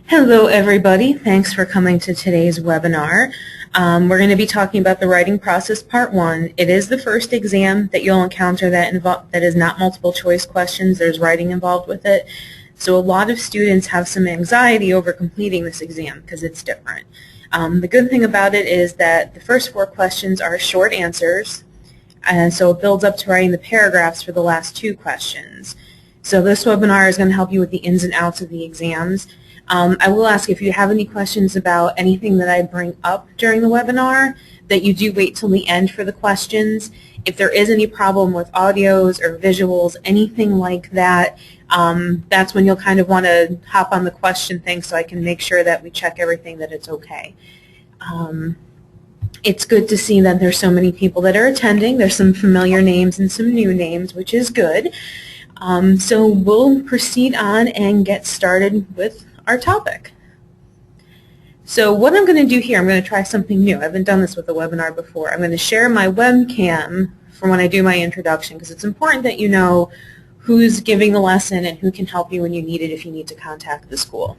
Hello everybody, thanks for coming to today's webinar. We're going to be talking about the writing process part 1. It is the first exam that you'll encounter that is not multiple choice questions. There's writing involved with it. So a lot of students have some anxiety over completing this exam because it's different. The good thing about it is that the first 4 questions are short answers, and so it builds up to writing the paragraphs for the last 2 questions. So this webinar is going to help you with the ins and outs of the exams. I will ask if you have any questions about anything that I bring up during the webinar, that you do wait till the end for the questions. If there is any problem with audios or visuals, anything like that, that's when you'll kind of want to hop on the question thing so I can make sure that we check everything that it's okay. It's good to see that there's so many people that are attending. There's some familiar names and some new names, which is good. So we'll proceed on and get started with our topic. So what I'm going to do here, I'm going to try something new. I haven't done this with a webinar before. I'm going to share my webcam for when I do my introduction, because it's important that you know who's giving the lesson and who can help you when you need it if you need to contact the school.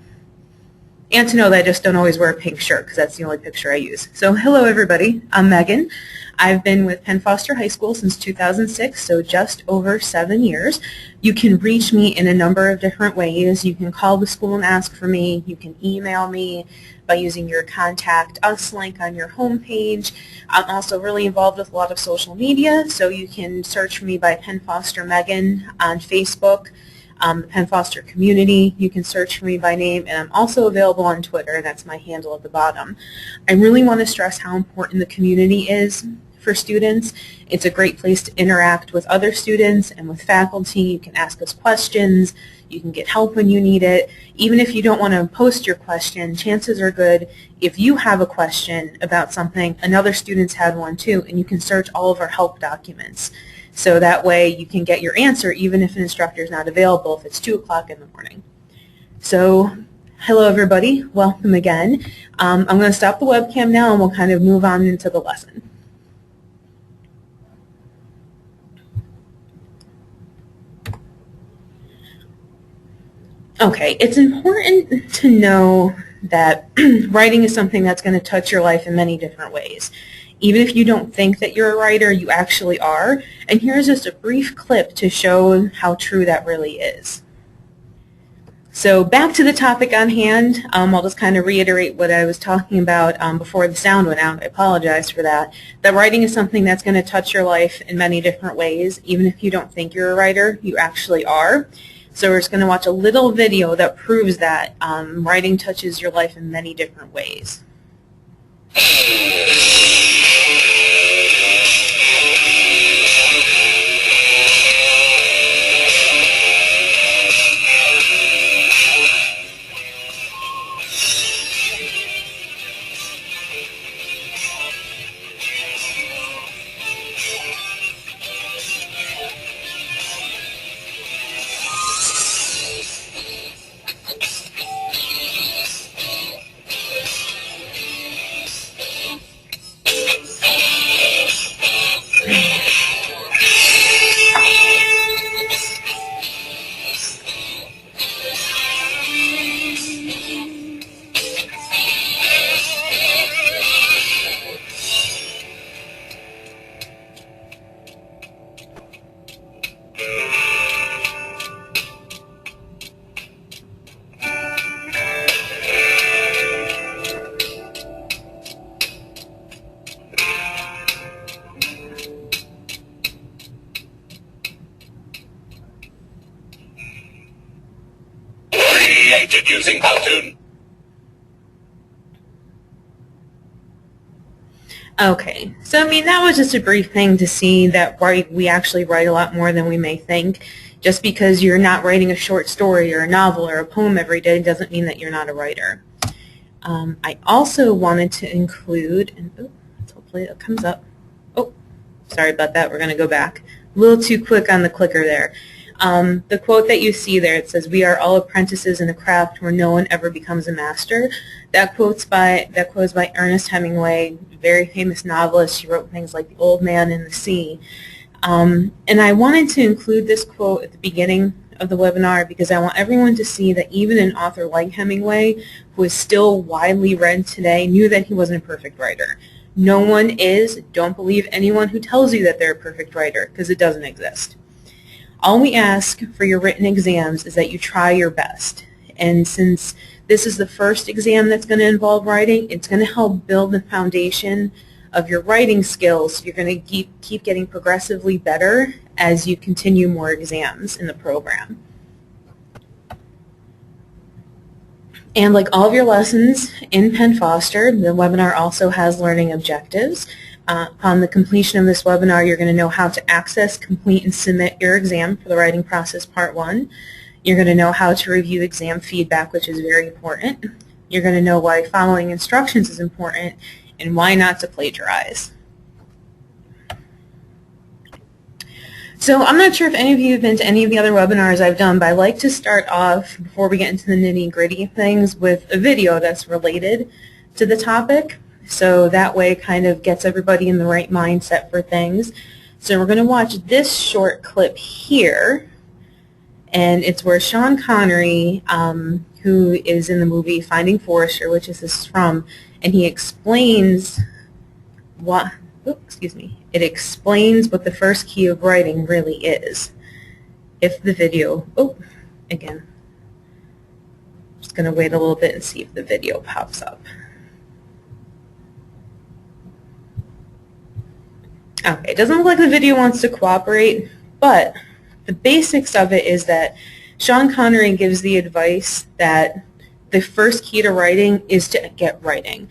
And to know that I just don't always wear a pink shirt, because that's the only picture I use. So hello everybody, I'm Megan. I've been with Penn Foster High School since 2006, so just over 7 years. You can reach me in a number of different ways. You can call the school and ask for me. You can email me by using your Contact Us link on your homepage. I'm also really involved with a lot of social media, so you can search for me by Penn Foster Megan on Facebook. The Penn Foster community, you can search for me by name, and I'm also available on Twitter, and that's my handle at the bottom. I really want to stress how important the community is for students. It's a great place to interact with other students and with faculty. You can ask us questions. You can get help when you need it. Even if you don't want to post your question, chances are good if you have a question about something, another student's had one too, and you can search all of our help documents. So that way you can get your answer even if an instructor is not available if it's 2 o'clock in the morning. So hello everybody, welcome again. I'm going to stop the webcam now and we'll kind of move on into the lesson. Okay, it's important to know that writing is something that's going to touch your life in many different ways. Even if you don't think that you're a writer, you actually are. And here's just a brief clip to show how true that really is. So back to the topic on hand, I'll just kind of reiterate what I was talking about before the sound went out. I apologize for that. That writing is something that's going to touch your life in many different ways. Even if you don't think you're a writer, you actually are. So we're just going to watch a little video that proves that writing touches your life in many different ways. Created using Powtoon. Okay, so I mean that was just a brief thing to see that we actually write a lot more than we may think. Just because you're not writing a short story or a novel or a poem every day doesn't mean that you're not a writer. I also wanted to include, and hopefully it comes up. Oh, sorry about that, we're going to go back. A little too quick on the clicker there. The quote that you see there, it says, "We are all apprentices in a craft where no one ever becomes a master." That quote's by Ernest Hemingway, a very famous novelist. He wrote things like The Old Man and the Sea. And I wanted to include this quote at the beginning of the webinar because I want everyone to see that even an author like Hemingway, who is still widely read today, knew that he wasn't a perfect writer. No one is. Don't believe anyone who tells you that they're a perfect writer, because it doesn't exist. All we ask for your written exams is that you try your best. And since this is the first exam that's going to involve writing, it's going to help build the foundation of your writing skills. You're going to keep getting progressively better as you continue more exams in the program. And like all of your lessons in Penn Foster, the webinar also has learning objectives. Upon the completion of this webinar, you're going to know how to access, complete, and submit your exam for the writing process part 1. You're going to know how to review exam feedback, which is very important. You're going to know why following instructions is important and why not to plagiarize. So I'm not sure if any of you have been to any of the other webinars I've done, but I like to start off, before we get into the nitty-gritty of things, with a video that's related to the topic. So that way it kind of gets everybody in the right mindset for things. So we're going to watch this short clip here, and it's where Sean Connery, who is in the movie Finding Forrester, which is this from, and he explains what, it explains what the first key of writing really is. If the video, again, I'm just going to wait a little bit and see if the video pops up. Okay, it doesn't look like the video wants to cooperate, but the basics of it is that Sean Connery gives the advice that the first key to writing is to get writing.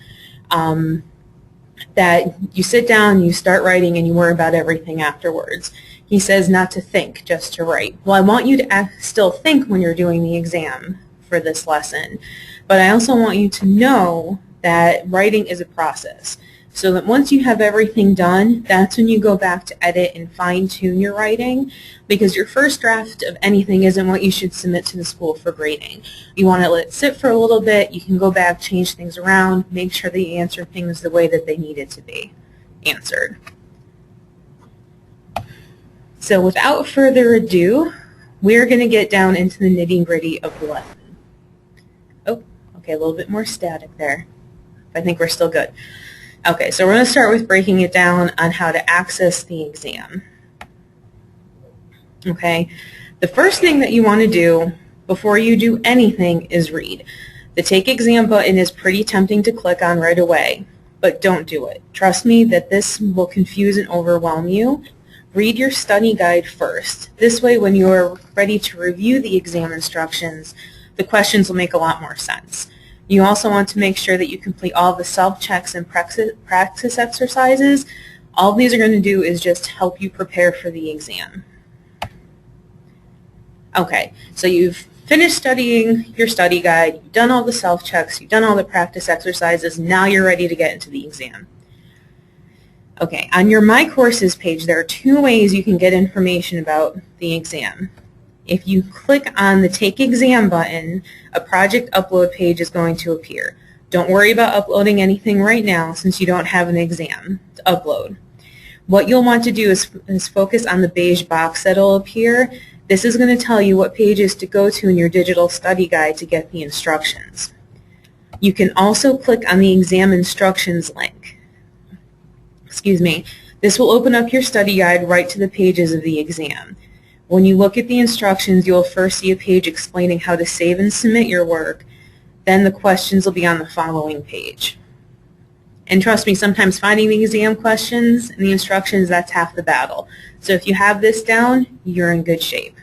That you sit down, you start writing, and you worry about everything afterwards. He says not to think, just to write. Well, I want you to still think when you're doing the exam for this lesson, but I also want you to know that writing is a process. So that once you have everything done, that's when you go back to edit and fine-tune your writing, because your first draft of anything isn't what you should submit to the school for grading. You want to let it sit for a little bit. You can go back, change things around, make sure that you answer things the way that they needed to be answered. So without further ado, we're going to get down into the nitty-gritty of the lesson. Oh, okay, a little bit more static there. I think we're still good. Okay, so we're going to start with breaking it down on how to access the exam. Okay, the first thing that you want to do before you do anything is read. The Take Exam button is pretty tempting to click on right away, but don't do it. Trust me that this will confuse and overwhelm you. Read your study guide first. This way, when you're ready to review the exam instructions, the questions will make a lot more sense. You also want to make sure that you complete all the self-checks and practice exercises. All these are going to do is just help you prepare for the exam. Okay, so you've finished studying your study guide, you've done all the self-checks, you've done all the practice exercises, now you're ready to get into the exam. Okay, on your My Courses page, there are 2 ways you can get information about the exam. If you click on the Take Exam button, a project upload page is going to appear. Don't worry about uploading anything right now since you don't have an exam to upload. What you'll want to do is focus on the beige box that will appear. This is going to tell you what pages to go to in your digital study guide to get the instructions. You can also click on the exam instructions link. This will open up your study guide right to the pages of the exam. When you look at the instructions, you'll first see a page explaining how to save and submit your work. Then the questions will be on the following page. And trust me, sometimes finding the exam questions and the instructions, that's half the battle. So if you have this down, you're in good shape.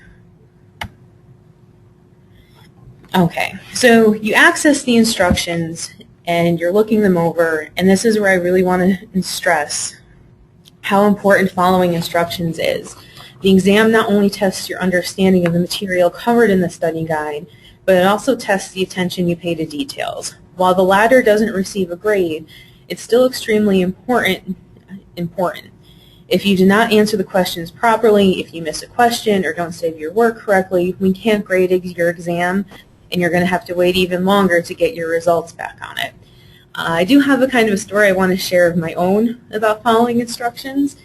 Okay, so you access the instructions and you're looking them over, and this is where I really want to stress how important following instructions is. The exam not only tests your understanding of the material covered in the study guide, but it also tests the attention you pay to details. While the latter doesn't receive a grade, it's still extremely important. If you do not answer the questions properly, if you miss a question or don't save your work correctly, we can't grade your exam, and you're going to have to wait even longer to get your results back on it. I do have a kind of a story I want to share of my own about following instructions.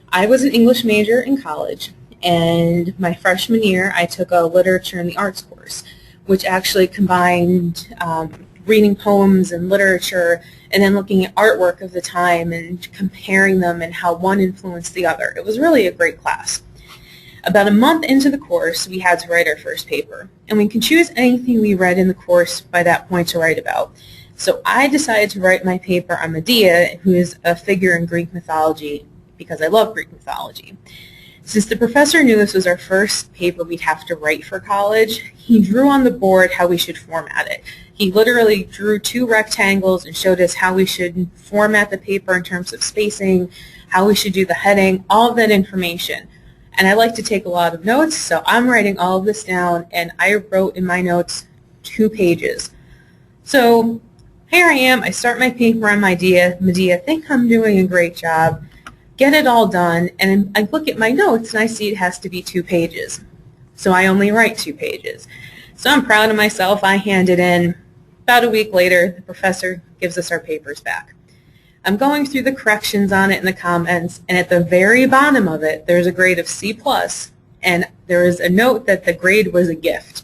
I was an English major in college, And my freshman year, I took a literature and the arts course, which actually combined reading poems and literature and then looking at artwork of the time and comparing them and how one influenced the other. It was really a great class. About a month into the course, we had to write our first paper. And we can choose anything we read in the course by that point to write about. So I decided to write my paper on Medea, who is a figure in Greek mythology, because I love Greek mythology. Since the professor knew this was our first paper we'd have to write for college, he drew on the board how we should format it. He literally drew 2 rectangles and showed us how we should format the paper in terms of spacing, how we should do the heading, all of that information. And I like to take a lot of notes, so I'm writing all of this down, and I wrote in my notes 2 pages. So here I am, I start my paper on Medea, think I'm doing a great job, get it all done, and I look at my notes and I see it has to be 2 pages. So I only write 2 pages. So I'm proud of myself, I hand it in. About a week later, the professor gives us our papers back. I'm going through the corrections on it in the comments, and at the very bottom of it, there's a grade of C+, and there is a note that the grade was a gift.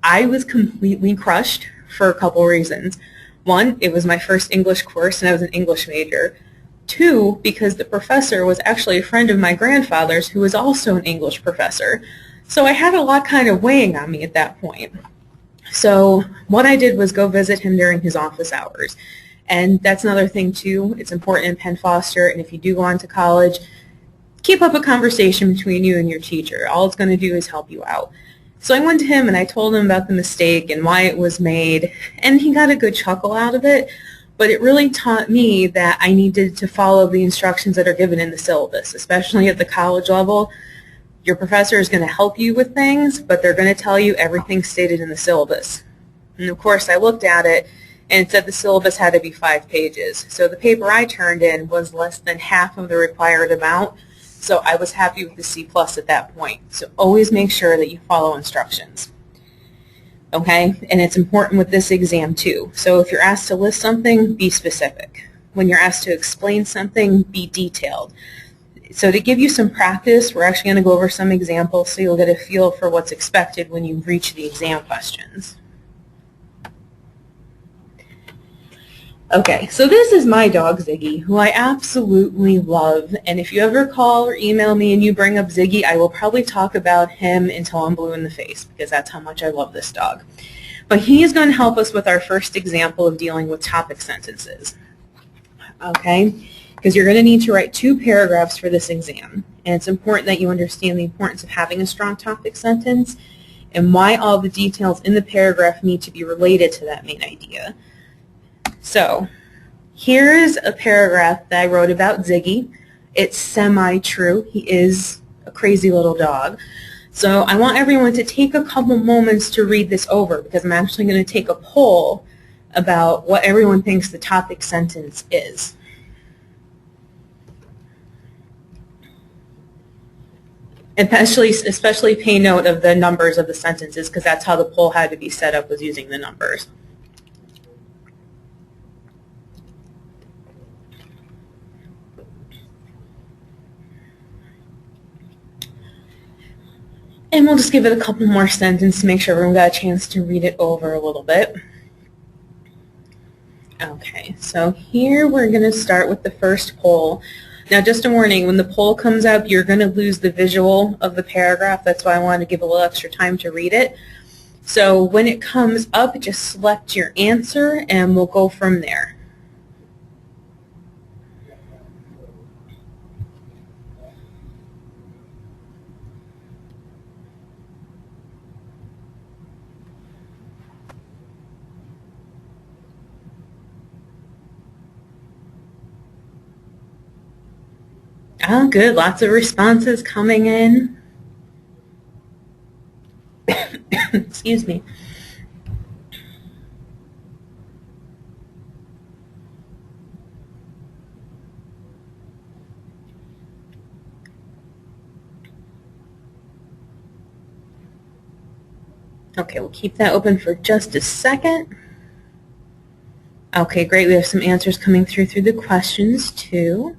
I was completely crushed for a couple reasons. 1, it was my first English course, and I was an English major. 2, because the professor was actually a friend of my grandfather's who was also an English professor. So I had a lot kind of weighing on me at that point. So what I did was go visit him during his office hours. And that's another thing too, it's important in Penn Foster, and if you do go on to college, keep up a conversation between you and your teacher. All it's going to do is help you out. So I went to him and I told him about the mistake and why it was made, and he got a good chuckle out of it, but it really taught me that I needed to follow the instructions that are given in the syllabus, especially at the college level. Your professor is going to help you with things, but they're going to tell you everything stated in the syllabus. And of course I looked at it and it said the syllabus had to be 5 pages. So the paper I turned in was less than half of the required amount, so I was happy with the C+ at that point. So always make sure that you follow instructions. Okay, and it's important with this exam too. So if you're asked to list something, be specific. When you're asked to explain something, be detailed. So to give you some practice, we're actually going to go over some examples so you'll get a feel for what's expected when you reach the exam questions. Okay, so this is my dog Ziggy, who I absolutely love, and if you ever call or email me and you bring up Ziggy, I will probably talk about him until I'm blue in the face, because that's how much I love this dog. But he is going to help us with our first example of dealing with topic sentences. Okay, because you're going to need to write 2 paragraphs for this exam, and it's important that you understand the importance of having a strong topic sentence and why all the details in the paragraph need to be related to that main idea. So here's a paragraph that I wrote about Ziggy. It's semi-true. He is a crazy little dog. So I want everyone to take a couple moments to read this over, because I'm actually going to take a poll about what everyone thinks the topic sentence is. Especially pay note of the numbers of the sentences, because that's how the poll had to be set up, was using the numbers. And we'll just give it a couple more sentences to make sure everyone got a chance to read it over a little bit. Okay, so here we're going to start with the first poll. Now just a warning, when the poll comes up, you're going to lose the visual of the paragraph. That's why I wanted to give a little extra time to read it. So when it comes up, just select your answer and we'll go from there. Oh, good. Lots of responses coming in. Excuse me. Okay, we'll keep that open for just a second. Okay, great. We have some answers coming through the questions too.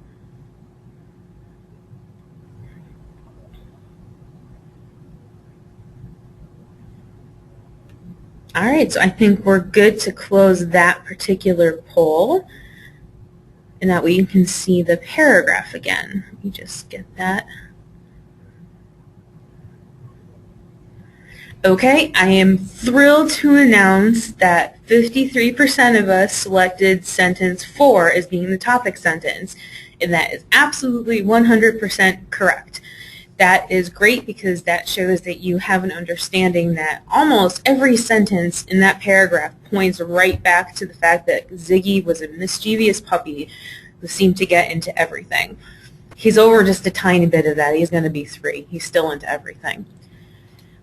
All right, so I think we're good to close that particular poll, and that way you can see the paragraph again. Let me just get that. Okay, I am thrilled to announce that 53% of us selected sentence 4 as being the topic sentence, and that is absolutely 100% correct. That is great because that shows that you have an understanding that almost every sentence in that paragraph points right back to the fact that Ziggy was a mischievous puppy who seemed to get into everything. He's over just a tiny bit of that. He's going to be 3. He's still into everything.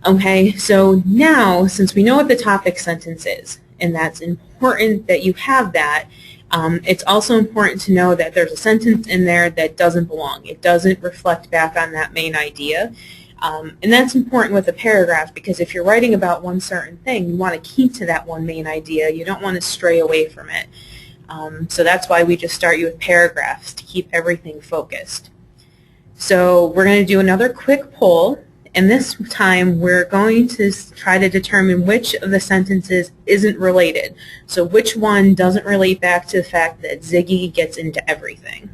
Okay, so now, since we know what the topic sentence is, and that's important that you have that, it's also important to know that there's a sentence in there that doesn't belong. It doesn't reflect back on that main idea. And that's important with a paragraph because if you're writing about one certain thing, you want to keep to that one main idea. You don't want to stray away from it. So that's why we just start you with paragraphs to keep everything focused. So we're going to do another quick poll. And this time we're going to try to determine which of the sentences isn't related. So which one doesn't relate back to the fact that Ziggy gets into everything.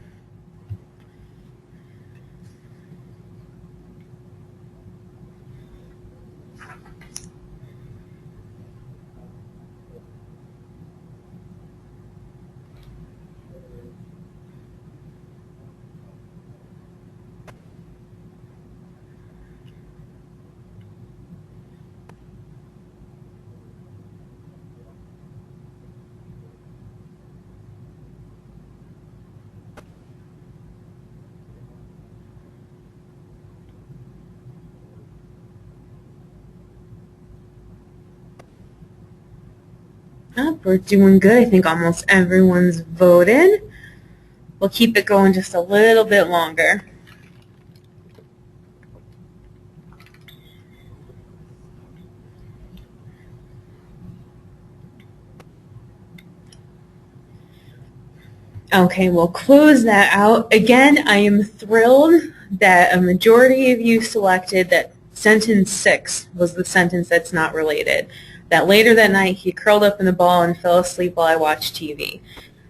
Oh, we're doing good. I think almost everyone's voted. We'll keep it going just a little bit longer. Okay, we'll close that out. Again, I am thrilled that a majority of you selected that sentence 6 was the sentence that's not related. That later that night he curled up in a ball and fell asleep while I watched TV.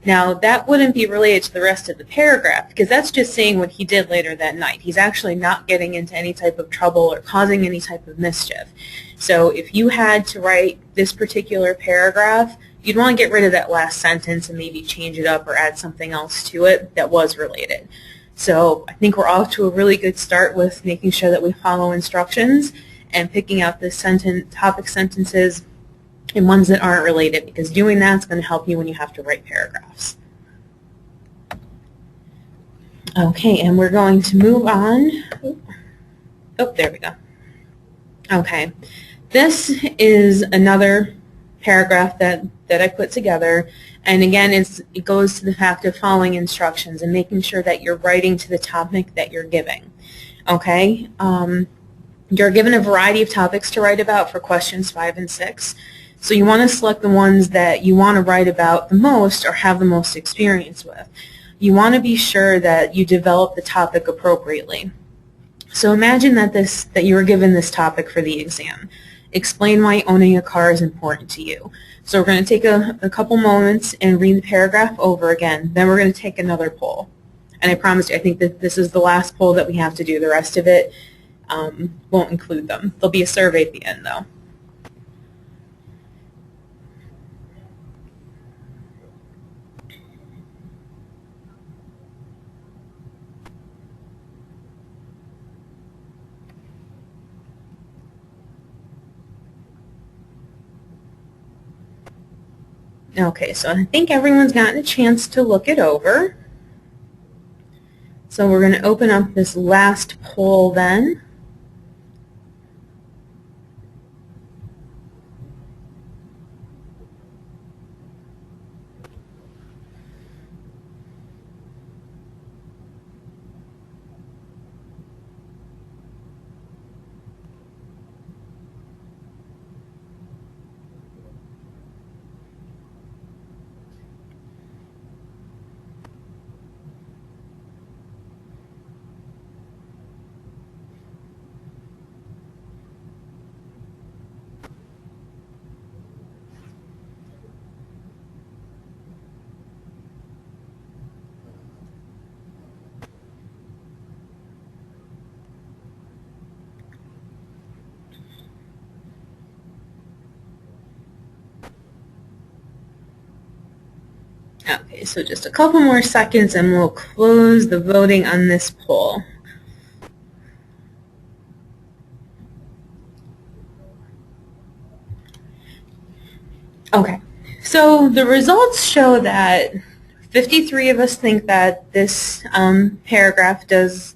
Now, that wouldn't be related to the rest of the paragraph because that's just saying what he did later that night. He's actually not getting into any type of trouble or causing any type of mischief. So if you had to write this particular paragraph, you'd want to get rid of that last sentence and maybe change it up or add something else to it that was related. So I think we're off to a really good start with making sure that we follow instructions and picking out the topic sentences and ones that aren't related, because doing that's going to help you when you have to write paragraphs. Okay, and we're going to move on. Oh, there we go. Okay, this is another paragraph that I put together, and again it goes to the fact of following instructions and making sure that you're writing to the topic that you're giving. Okay, you're given a variety of topics to write about for questions 5 and 6. So you want to select the ones that you want to write about the most or have the most experience with. You want to be sure that you develop the topic appropriately. So imagine that you were given this topic for the exam. Explain why owning a car is important to you. So we're going to take a couple moments and read the paragraph over again. Then we're going to take another poll. And I promise you, I think that this is the last poll that we have to do. The rest of it won't include them. There'll be a survey at the end, though. Okay, so I think everyone's gotten a chance to look it over. So we're going to open up this last poll then. Okay, so just a couple more seconds and we'll close the voting on this poll. Okay, so the results show that 53 of us think that this paragraph does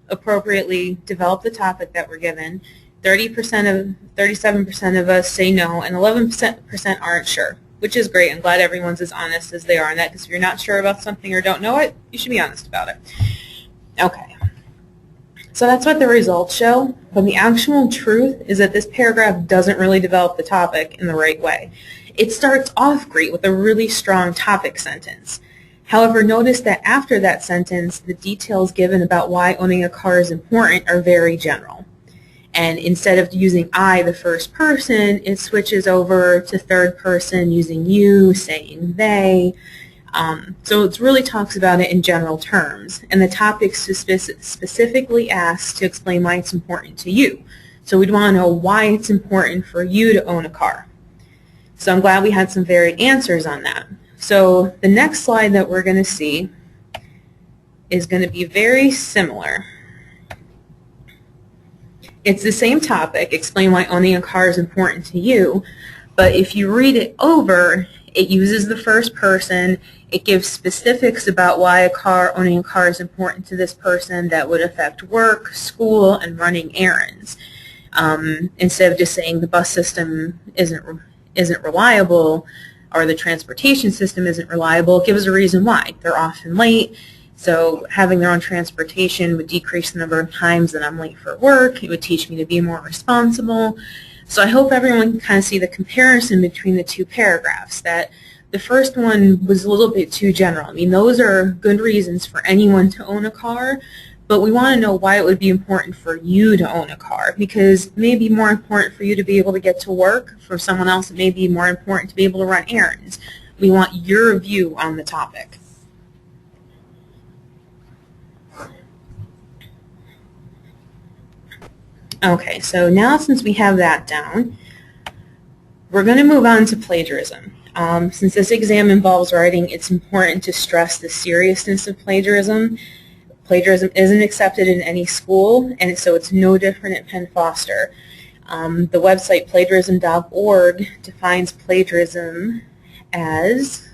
appropriately develop the topic that we're given. 37% of us say no, and 11% aren't sure, which is great. I'm glad everyone's as honest as they are on that, because if you're not sure about something or don't know it, you should be honest about it. Okay, so that's what the results show, but the actual truth is that this paragraph doesn't really develop the topic in the right way. It starts off great with a really strong topic sentence. However, notice that after that sentence, the details given about why owning a car is important are very general. And instead of using I, the first person, it switches over to third person using you, saying they. So it really talks about it in general terms. And the topic specifically asks to explain why it's important to you. So we'd want to know why it's important for you to own a car. So I'm glad we had some varied answers on that. So the next slide that we're going to see is going to be very similar. It's the same topic, explain why owning a car is important to you, but if you read it over, it uses the first person, it gives specifics about why owning a car is important to this person that would affect work, school, and running errands. Instead of just saying the bus system isn't reliable, or the transportation system isn't reliable, it gives a reason why. They're often late, so having their own transportation would decrease the number of times that I'm late for work. It would teach me to be more responsible. So I hope everyone can kind of see the comparison between the two paragraphs, that the first one was a little bit too general. I mean, those are good reasons for anyone to own a car, but we want to know why it would be important for you to own a car, because it may be more important for you to be able to get to work. For someone else, it may be more important to be able to run errands. We want your view on the topic. Okay, so now since we have that down, we're going to move on to plagiarism. Since this exam involves writing, it's important to stress the seriousness of plagiarism. Plagiarism isn't accepted in any school, and so it's no different at Penn Foster. The website plagiarism.org defines plagiarism as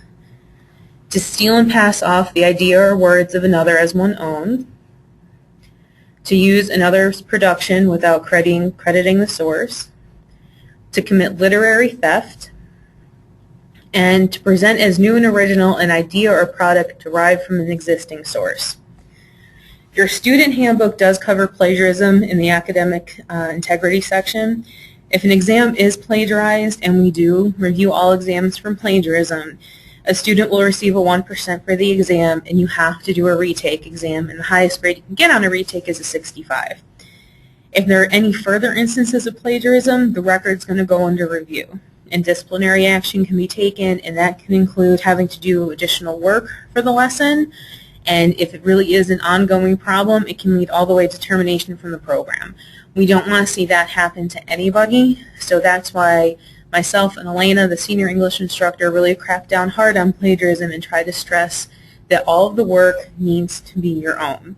to steal and pass off the idea or words of another as one own, to use another's production without crediting the source, to commit literary theft, and to present as new and original an idea or product derived from an existing source. Your student handbook does cover plagiarism in the academic integrity section. If an exam is plagiarized, and we do review all exams from plagiarism, a student will receive a 1% for the exam, and you have to do a retake exam, and the highest grade you can get on a retake is a 65. If there are any further instances of plagiarism, the record's going to go under review, and disciplinary action can be taken, and that can include having to do additional work for the lesson, and if it really is an ongoing problem, it can lead all the way to termination from the program. We don't want to see that happen to anybody, so that's why myself and Elena, the senior English instructor, really cracked down hard on plagiarism and tried to stress that all of the work needs to be your own.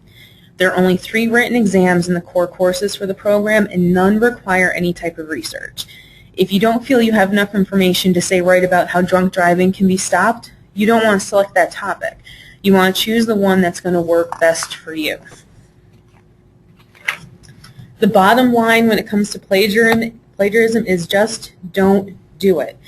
There are only 3 written exams in the core courses for the program, and none require any type of research. If you don't feel you have enough information to say right about how drunk driving can be stopped, you don't want to select that topic. You want to choose the one that's going to work best for you. The bottom line when it comes to plagiarism is just don't do it.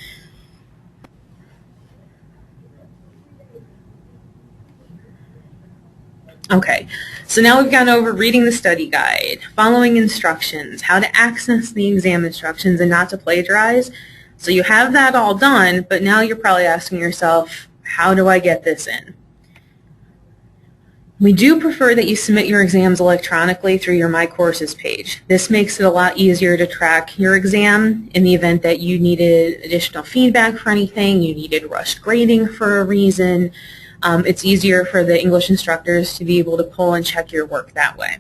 Okay, so now we've gone over reading the study guide, following instructions, how to access the exam instructions, and not to plagiarize. So you have that all done, but now you're probably asking yourself, how do I get this in? We do prefer that you submit your exams electronically through your My Courses page. This makes it a lot easier to track your exam in the event that you needed additional feedback for anything, you needed rushed grading for a reason. It's easier for the English instructors to be able to pull and check your work that way.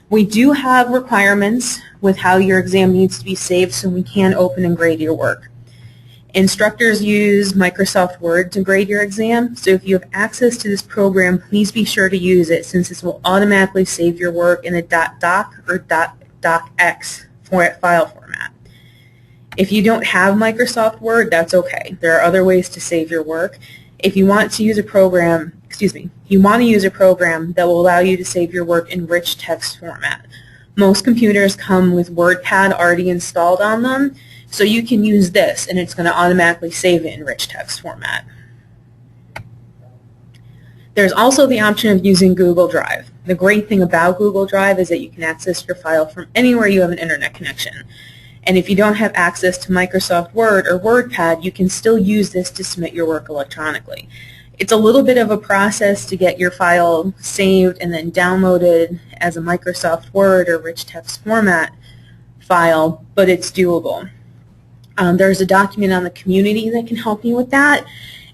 We do have requirements with how your exam needs to be saved so we can open and grade your work. Instructors use Microsoft Word to grade your exam, so if you have access to this program, please be sure to use it since this will automatically save your work in a .doc or .docx file format. If you don't have Microsoft Word, that's okay. There are other ways to save your work. If you want to use a program, you want to use a program that will allow you to save your work in rich text format. Most computers come with WordPad already installed on them, so you can use this and it's going to automatically save it in rich text format. There's also the option of using Google Drive. The great thing about Google Drive is that you can access your file from anywhere you have an internet connection. And if you don't have access to Microsoft Word or WordPad, you can still use this to submit your work electronically. It's a little bit of a process to get your file saved and then downloaded as a Microsoft Word or rich text format file, but it's doable. There's a document on the community that can help you with that.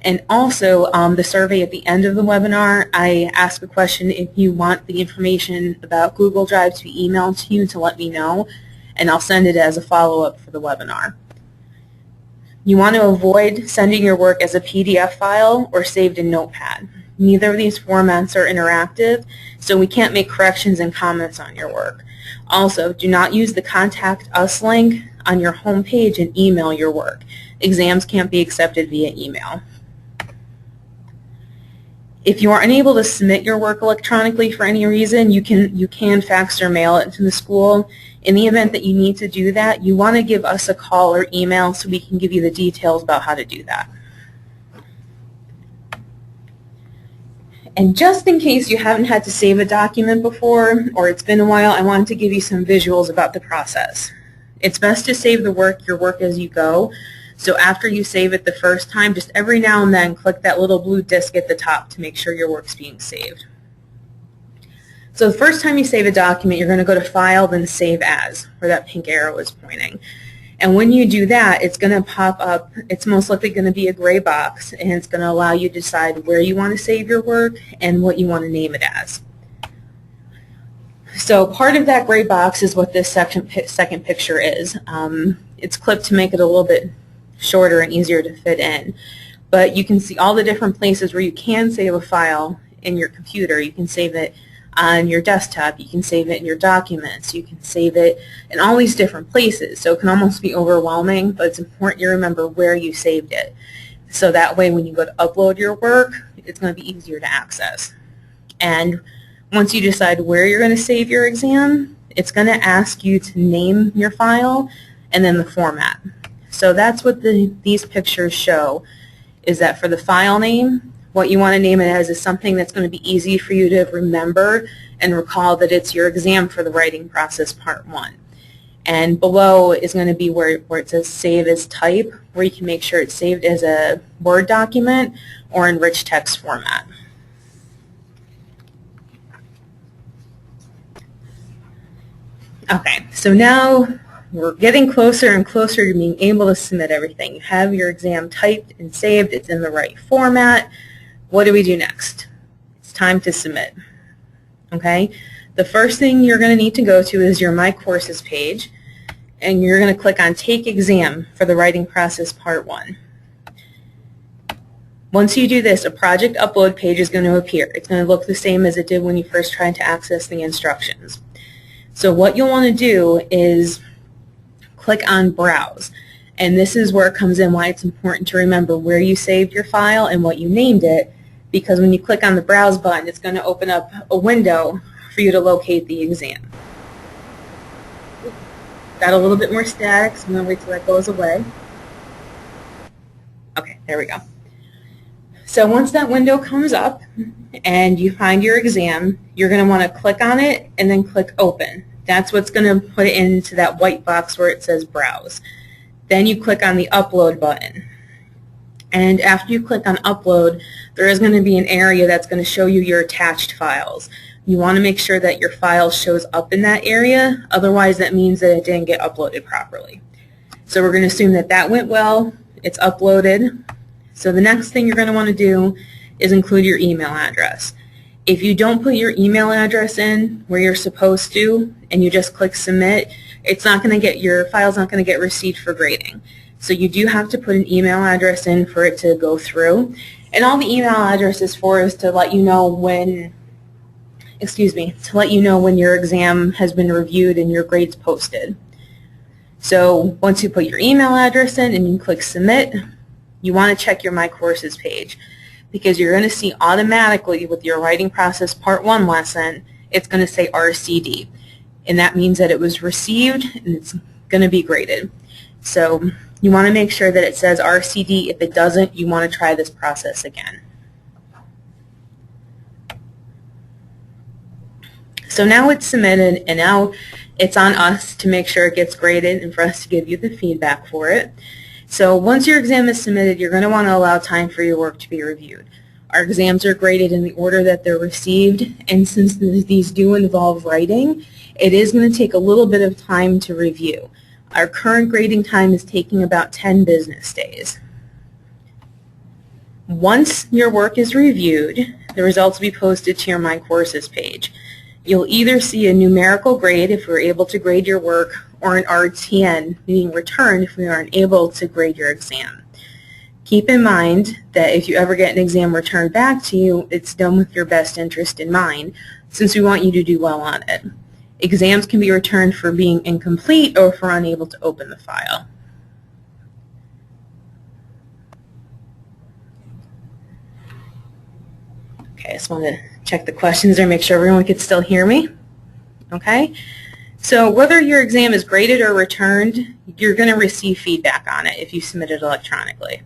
And also the survey at the end of the webinar, I ask a question if you want the information about Google Drive to be emailed to you to let me know, and I'll send it as a follow-up for the webinar. You want to avoid sending your work as a PDF file or saved in Notepad. Neither of these formats are interactive, so we can't make corrections and comments on your work. Also, do not use the Contact Us link on your home page and email your work. Exams can't be accepted via email. If you are unable to submit your work electronically for any reason, you can fax or mail it to the school. In the event that you need to do that, you want to give us a call or email so we can give you the details about how to do that. And just in case you haven't had to save a document before, or it's been a while, I wanted to give you some visuals about the process. It's best to save your work as you go. So after you save it the first time, just every now and then click that little blue disc at the top to make sure your work's being saved. So the first time you save a document, you're going to go to File, then Save As, where that pink arrow is pointing. And when you do that, it's going to pop up, it's most likely going to be a gray box, and it's going to allow you to decide where you want to save your work and what you want to name it as. So part of that gray box is what this second picture is. It's clipped to make it a little bit shorter and easier to fit in. But you can see all the different places where you can save a file in your computer. You can save it on your desktop, you can save it in your documents, you can save it in all these different places. So it can almost be overwhelming, but it's important you remember where you saved it. So that way when you go to upload your work, it's going to be easier to access. And once you decide where you're going to save your exam, it's going to ask you to name your file and then the format. So that's what these pictures show, is that for the file name, what you want to name it as is something that's going to be easy for you to remember and recall that it's your exam for the writing process part 1. And below is going to be where it says Save as Type, where you can make sure it's saved as a Word document or in rich text format. Okay, so now we're getting closer and closer to being able to submit everything. You have your exam typed and saved, it's in the right format. What do we do next? It's time to submit. Okay, the first thing you're going to need to go to is your My Courses page, and you're going to click on Take Exam for the writing process part 1. Once you do this, a project upload page is going to appear. It's going to look the same as it did when you first tried to access the instructions. So what you'll want to do is click on Browse, and this is where it comes in why it's important to remember where you saved your file and what you named it, because when you click on the Browse button, it's going to open up a window for you to locate the exam. Got a little bit more static, so I'm going to wait till that goes away. Okay, there we go. So once that window comes up and you find your exam, you're going to want to click on it and then click Open. That's what's going to put it into that white box where it says Browse. Then you click on the Upload button. And after you click on Upload, there is going to be an area that's going to show you your attached files. You want to make sure that your file shows up in that area, otherwise that means that it didn't get uploaded properly. So we're going to assume that that went well, it's uploaded. So the next thing you're going to want to do is include your email address. If you don't put your email address in where you're supposed to and you just click Submit, it's not going to get, your file's not going to get received for grading. So you do have to put an email address in for it to go through. And all the email address is for is to let you know when, to let you know when your exam has been reviewed and your grades posted. So once you put your email address in and you click submit, you want to check your My Courses page, because you're going to see automatically with your Writing Process Part 1 lesson, it's going to say RCD. And that means that it was received and it's going to be graded. So you want to make sure that it says RCD. If it doesn't, you want to try this process again. So now it's submitted, and now it's on us to make sure it gets graded and for us to give you the feedback for it. So once your exam is submitted, you're going to want to allow time for your work to be reviewed. Our exams are graded in the order that they're received, and since these do involve writing, it is going to take a little bit of time to review. Our current grading time is taking about 10 business days. Once your work is reviewed, the results will be posted to your My Courses page. You'll either see a numerical grade if we're able to grade your work, or an RTN, meaning returned if we aren't able to grade your exam. Keep in mind that if you ever get an exam returned back to you, it's done with your best interest in mind, since we want you to do well on it. Exams can be returned for being incomplete or for unable to open the file. Okay, I just want to check the questions there, make sure everyone can still hear me. Okay, so whether your exam is graded or returned, you're going to receive feedback on it if you submit it electronically.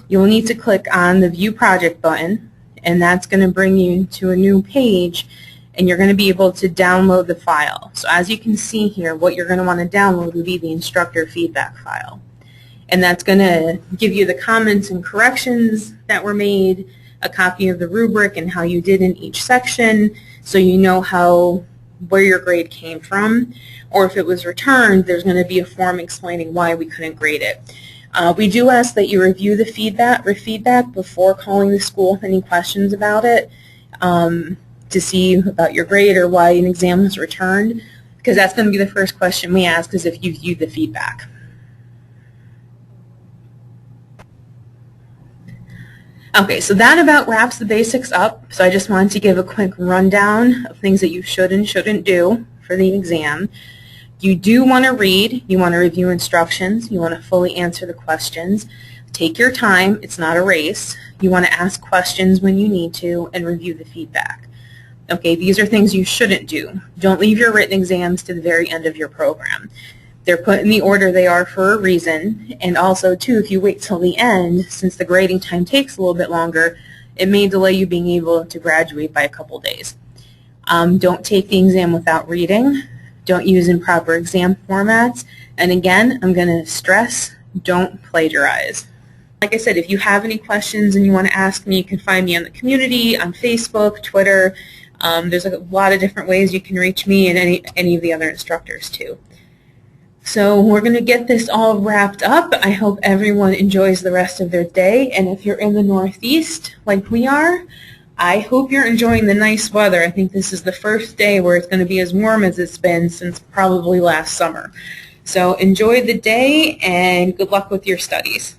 You will need to click on the View Project button, and that's going to bring you to a new page, and you're going to be able to download the file. So as you can see here, what you're going to want to download will be the instructor feedback file. And that's going to give you the comments and corrections that were made, a copy of the rubric and how you did in each section, so you know where your grade came from. Or if it was returned, there's going to be a form explaining why we couldn't grade it. We do ask that you review the feedback before calling the school with any questions about it, to see about your grade or why an exam was returned, because that's going to be the first question we ask, is if you've viewed the feedback. Okay, so that about wraps the basics up. So I just wanted to give a quick rundown of things that you should and shouldn't do for the exam. You do want to read, you want to review instructions, you want to fully answer the questions. Take your time, it's not a race. You want to ask questions when you need to and review the feedback. Okay, these are things you shouldn't do. Don't leave your written exams to the very end of your program. They're put in the order they are for a reason, and also too, if you wait till the end, since the grading time takes a little bit longer, it may delay you being able to graduate by a couple days. Don't take the exam without reading. Don't use improper exam formats. And again, I'm going to stress, don't plagiarize. Like I said, if you have any questions and you want to ask me, you can find me on the community, on Facebook, Twitter. There's a lot of different ways you can reach me and any of the other instructors too. So we're going to get this all wrapped up. I hope everyone enjoys the rest of their day. And if you're in the Northeast like we are, I hope you're enjoying the nice weather. I think this is the first day where it's going to be as warm as it's been since probably last summer. So enjoy the day and good luck with your studies.